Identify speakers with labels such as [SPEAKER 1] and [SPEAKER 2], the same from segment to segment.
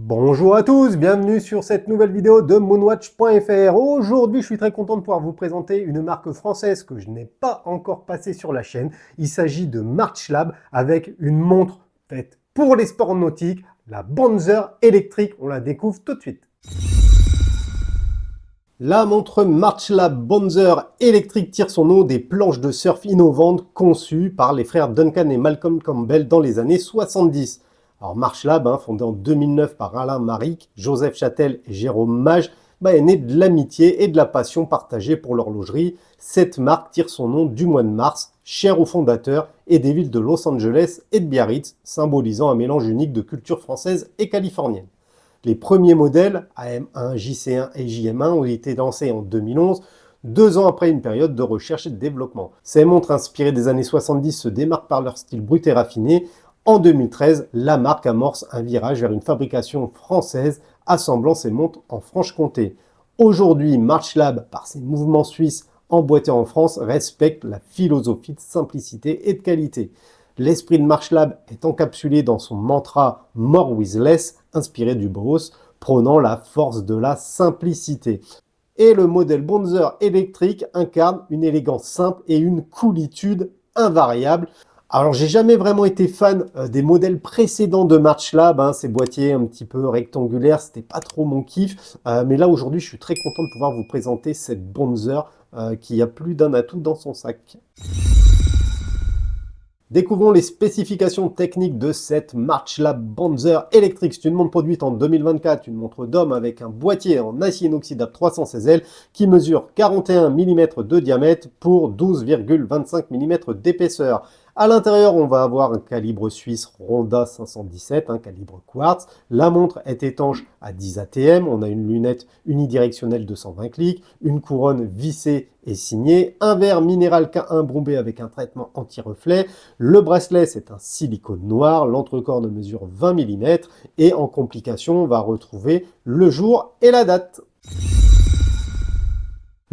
[SPEAKER 1] Bonjour à tous, bienvenue sur cette nouvelle vidéo de moonwatch.fr. Aujourd'hui, je suis très content de pouvoir vous présenter une marque française que je n'ai pas encore passée sur la chaîne. Il s'agit de Marchlab avec une montre faite pour les sports nautiques, la Bonzer électrique. On la découvre tout de suite. La montre Marchlab Bonzer électrique tire son nom des planches de surf innovantes conçues par les frères Duncan et Malcolm Campbell dans les années 70. Alors Marchlab, fondé en 2009 par Alain Maric, Joseph Châtel et Jérôme Mage, est né de l'amitié et de la passion partagée pour l'horlogerie. Cette marque tire son nom du mois de mars, cher aux fondateurs et des villes de Los Angeles et de Biarritz, symbolisant un mélange unique de culture française et californienne. Les premiers modèles, AM1, JC1 et JM1, ont été lancés en 2011, 2 ans après une période de recherche et de développement. Ces montres inspirées des années 70 se démarquent par leur style brut et raffiné. En 2013, la marque amorce un virage vers une fabrication française, assemblant ses montres en Franche-Comté. Aujourd'hui, Marchlab, par ses mouvements suisses emboîtés en France, respecte la philosophie de simplicité et de qualité. L'esprit de Marchlab est encapsulé dans son mantra « More with less », inspiré du Bauhaus, prônant la force de la simplicité. Et le modèle Bonzer électrique incarne une élégance simple et une coolitude invariable. Alors, j'ai jamais vraiment été fan des modèles précédents de Marchlab, ces boîtiers un petit peu rectangulaires, c'était pas trop mon kiff. Mais là, aujourd'hui, je suis très content de pouvoir vous présenter cette Bonzer qui a plus d'un atout dans son sac. Découvrons les spécifications techniques de cette Marchlab Bonzer électrique. C'est une montre produite en 2024, une montre d'homme avec un boîtier en acier inoxydable 316L qui mesure 41 mm de diamètre pour 12,25 mm d'épaisseur. À l'intérieur, on va avoir un calibre suisse Ronda 517, un calibre quartz. La montre est étanche à 10 ATM. On a une lunette unidirectionnelle de 120 clics, une couronne vissée et signée, un verre minéral K1 bombé avec un traitement anti-reflet. Le bracelet, c'est un silicone noir. L'entrecorne mesure 20 mm. Et en complication, on va retrouver le jour et la date.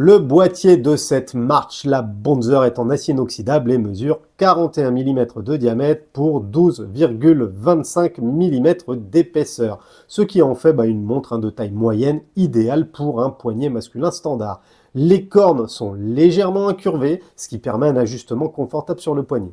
[SPEAKER 1] Le boîtier de cette Marchlab Bonzer est en acier inoxydable et mesure 41 mm de diamètre pour 12,25 mm d'épaisseur, ce qui en fait une montre de taille moyenne idéale pour un poignet masculin standard. Les cornes sont légèrement incurvées, ce qui permet un ajustement confortable sur le poignet.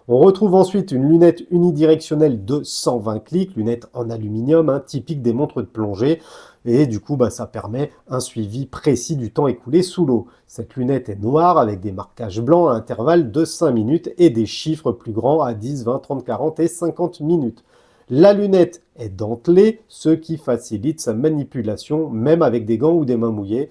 [SPEAKER 1] On retrouve ensuite une lunette unidirectionnelle de 120 clics, lunette en aluminium, typique des montres de plongée. Et du coup, ça permet un suivi précis du temps écoulé sous l'eau. Cette lunette est noire avec des marquages blancs à intervalles de 5 minutes et des chiffres plus grands à 10, 20, 30, 40 et 50 minutes. La lunette est dentelée, ce qui facilite sa manipulation, même avec des gants ou des mains mouillées.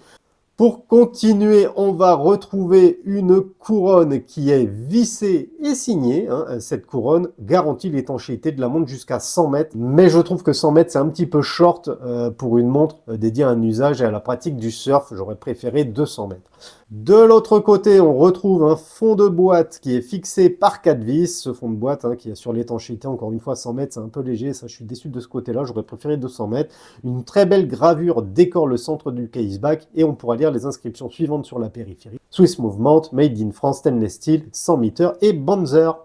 [SPEAKER 1] Pour continuer, on va retrouver une couronne qui est vissée et signée. Cette couronne garantit l'étanchéité de la montre jusqu'à 100 mètres. Mais je trouve que 100 mètres, c'est un petit peu short pour une montre dédiée à un usage et à la pratique du surf. J'aurais préféré 200 mètres. De l'autre côté, on retrouve un fond de boîte qui est fixé par 4 vis. Ce fond de boîte qui est sur l'étanchéité, encore une fois 100 mètres, c'est un peu léger. Ça, je suis déçu de ce côté-là. J'aurais préféré 200 mètres. Une très belle gravure décore le centre du caseback et on pourra lire les inscriptions suivantes sur la périphérie. Swiss Movement, Made in France, Stainless Steel, 100 meter et Bonzer.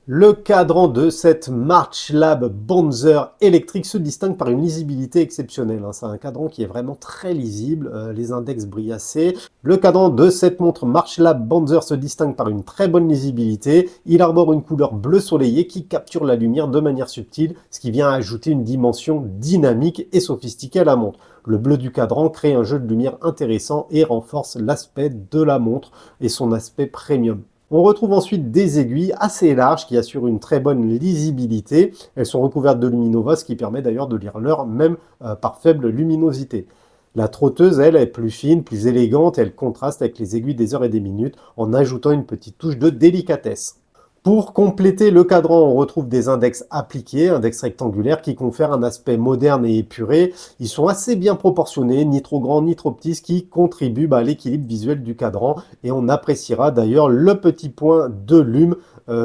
[SPEAKER 1] Le cadran de cette Marchlab Bonzer électrique se distingue par une lisibilité exceptionnelle. C'est un cadran qui est vraiment très lisible, les index brillent assez. Le cadran de cette montre Marchlab Bonzer se distingue par une très bonne lisibilité. Il arbore une couleur bleu soleillé qui capture la lumière de manière subtile, ce qui vient ajouter une dimension dynamique et sophistiquée à la montre. Le bleu du cadran crée un jeu de lumière intéressant et renforce l'aspect de la montre et son aspect premium. On retrouve ensuite des aiguilles assez larges qui assurent une très bonne lisibilité. Elles sont recouvertes de Luminova, ce qui permet d'ailleurs de lire l'heure même par faible luminosité. La trotteuse, elle, est plus fine, plus élégante et elle contraste avec les aiguilles des heures et des minutes en ajoutant une petite touche de délicatesse. Pour compléter le cadran, on retrouve des index appliqués, index rectangulaires qui confèrent un aspect moderne et épuré. Ils sont assez bien proportionnés, ni trop grands ni trop petits, ce qui contribue à l'équilibre visuel du cadran. Et on appréciera d'ailleurs le petit point de lume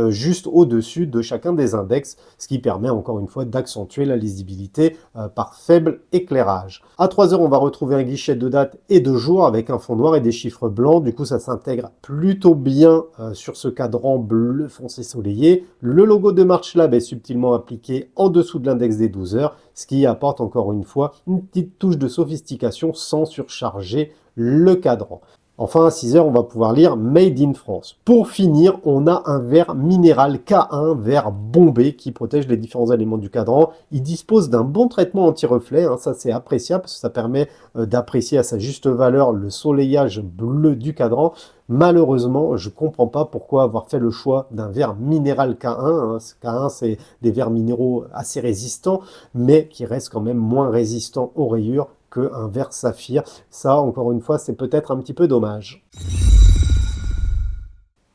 [SPEAKER 1] juste au-dessus de chacun des index, ce qui permet encore une fois d'accentuer la lisibilité par faible éclairage. À 3 heures, on va retrouver un guichet de date et de jour avec un fond noir et des chiffres blancs. Du coup, ça s'intègre plutôt bien sur ce cadran bleu foncé soleillé. Le logo de MarchLab est subtilement appliqué en dessous de l'index des 12 heures, ce qui apporte encore une fois une petite touche de sophistication sans surcharger le cadran. Enfin, à 6 heures, on va pouvoir lire Made in France. Pour finir, on a un verre minéral K1, verre bombé, qui protège les différents éléments du cadran. Il dispose d'un bon traitement anti-reflet, ça c'est appréciable, parce que ça permet d'apprécier à sa juste valeur le soleillage bleu du cadran. Malheureusement, je ne comprends pas pourquoi avoir fait le choix d'un verre minéral K1. K1, c'est des verres minéraux assez résistants, mais qui restent quand même moins résistants aux rayures qu'un verre saphir. Ça, encore une fois, c'est peut-être un petit peu dommage.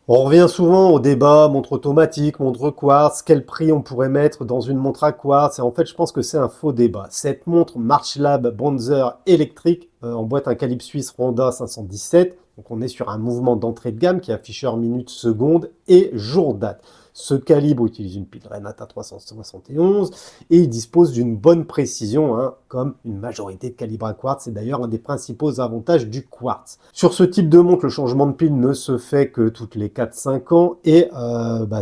[SPEAKER 1] On revient souvent au débat montre automatique, montre quartz, quel prix on pourrait mettre dans une montre à quartz, et en fait je pense que c'est un faux débat. Cette montre MarchLab Bonzer électrique emboîte un calibre suisse Ronda 517, donc on est sur un mouvement d'entrée de gamme qui affiche heure, minute, seconde et jour date. Ce calibre utilise une pile Renata 371 et il dispose d'une bonne précision, comme une majorité de calibres à quartz. C'est d'ailleurs un des principaux avantages du quartz. Sur ce type de montre, le changement de pile ne se fait que toutes les 4-5 ans et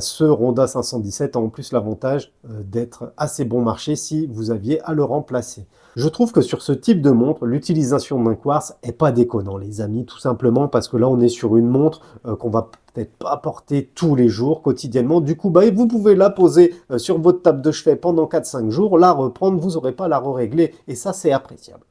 [SPEAKER 1] ce Ronda 517 a en plus l'avantage d'être assez bon marché si vous aviez à le remplacer. Je trouve que sur ce type de montre, l'utilisation d'un quartz est pas déconnant, les amis, tout simplement parce que là, on est sur une montre qu'on va peut-être pas porter tous les jours, quotidiennement. Du coup, vous pouvez la poser sur votre table de chevet pendant 4-5 jours, la reprendre, vous n'aurez pas à la régler et ça, c'est appréciable.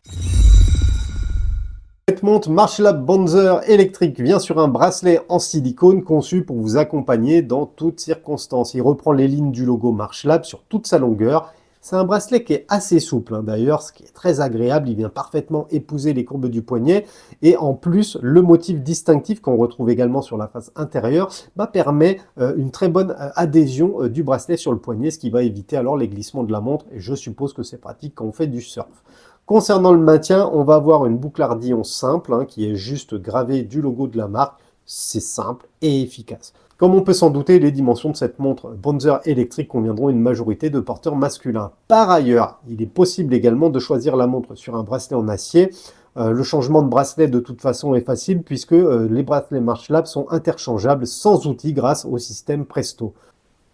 [SPEAKER 1] Cette montre MarchLab Bonzer électrique vient sur un bracelet en silicone conçu pour vous accompagner dans toutes circonstances. Il reprend les lignes du logo MarchLab sur toute sa longueur. C'est un bracelet qui est assez souple d'ailleurs, ce qui est très agréable, il vient parfaitement épouser les courbes du poignet et en plus le motif distinctif qu'on retrouve également sur la face intérieure permet une très bonne adhésion du bracelet sur le poignet, ce qui va éviter alors les glissements de la montre et je suppose que c'est pratique quand on fait du surf. Concernant le maintien, on va avoir une boucle ardillon simple qui est juste gravée du logo de la marque, c'est simple et efficace. Comme on peut s'en douter, les dimensions de cette montre Bonzer électrique conviendront à une majorité de porteurs masculins. Par ailleurs, il est possible également de choisir la montre sur un bracelet en acier. Le changement de bracelet de toute façon est facile puisque les bracelets MarchLab sont interchangeables sans outil grâce au système Presto.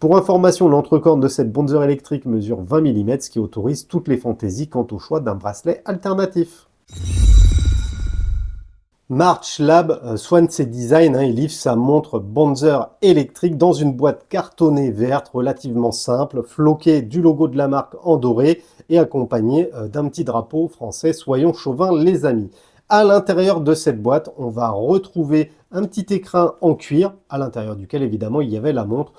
[SPEAKER 1] Pour information, l'entrecorde de cette Bonzer électrique mesure 20 mm, ce qui autorise toutes les fantaisies quant au choix d'un bracelet alternatif. MarchLab soigne ses designs, il livre sa montre Bonzer électrique dans une boîte cartonnée verte relativement simple, floquée du logo de la marque en doré et accompagnée d'un petit drapeau français, soyons chauvins les amis. À l'intérieur de cette boîte, on va retrouver un petit écrin en cuir, à l'intérieur duquel évidemment il y avait la montre.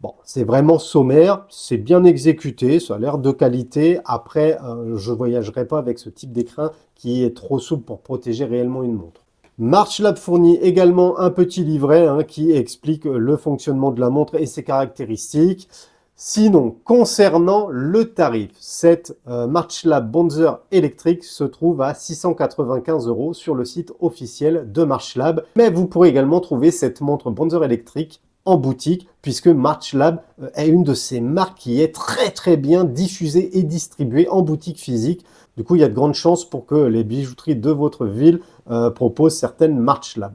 [SPEAKER 1] Bon, c'est vraiment sommaire, c'est bien exécuté, ça a l'air de qualité. Après, je ne voyagerai pas avec ce type d'écrin qui est trop souple pour protéger réellement une montre. MarchLab fournit également un petit livret qui explique le fonctionnement de la montre et ses caractéristiques. Sinon, concernant le tarif, cette MarchLab Bonzer électrique se trouve à 695 € sur le site officiel de MarchLab. Mais vous pourrez également trouver cette montre Bonzer électrique en boutique, puisque MarchLab est une de ces marques qui est très bien diffusée et distribuée en boutique physique. Du coup, il y a de grandes chances pour que les bijouteries de votre ville proposent certaines MarchLab.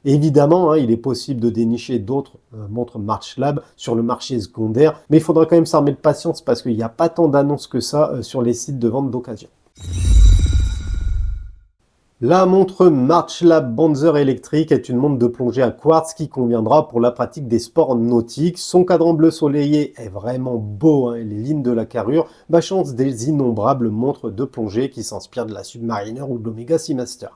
[SPEAKER 1] Évidemment, il est possible de dénicher d'autres montres MarchLab sur le marché secondaire, mais il faudra quand même s'armer de patience parce qu'il n'y a pas tant d'annonces que ça sur les sites de vente d'occasion. La montre MarchLab Bonzer électrique est une montre de plongée à quartz qui conviendra pour la pratique des sports nautiques. Son cadran bleu soleillé est vraiment beau, et les lignes de la carrure changent des innombrables montres de plongée qui s'inspirent de la Submariner ou de l'Omega Seamaster.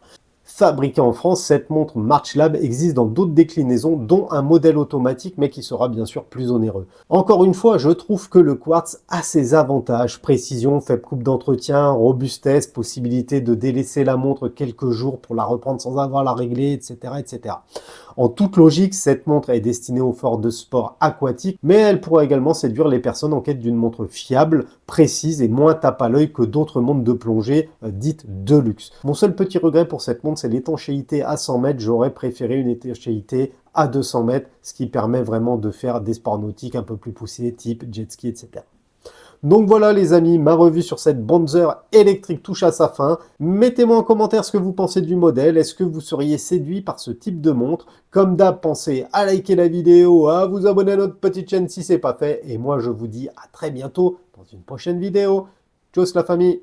[SPEAKER 1] Fabriquée en France, cette montre MarchLab existe dans d'autres déclinaisons, dont un modèle automatique, mais qui sera bien sûr plus onéreux. Encore une fois, je trouve que le quartz a ses avantages, précision, faible coupe d'entretien, robustesse, possibilité de délaisser la montre quelques jours pour la reprendre sans avoir à la régler, etc. En toute logique, cette montre est destinée aux forts de sport aquatiques, mais elle pourrait également séduire les personnes en quête d'une montre fiable, précise et moins tape à l'œil que d'autres montres de plongée dites de luxe. Mon seul petit regret pour cette montre, c'est l'étanchéité à 100 mètres. J'aurais préféré une étanchéité à 200 mètres, ce qui permet vraiment de faire des sports nautiques un peu plus poussés, type jet ski, etc. Donc voilà les amis, ma revue sur cette Bonzer électrique touche à sa fin. Mettez-moi en commentaire ce que vous pensez du modèle. Est-ce que vous seriez séduit par ce type de montre? Comme d'hab, pensez à liker la vidéo, à vous abonner à notre petite chaîne si ce n'est pas fait. Et moi je vous dis à très bientôt dans une prochaine vidéo. Tchuss la famille!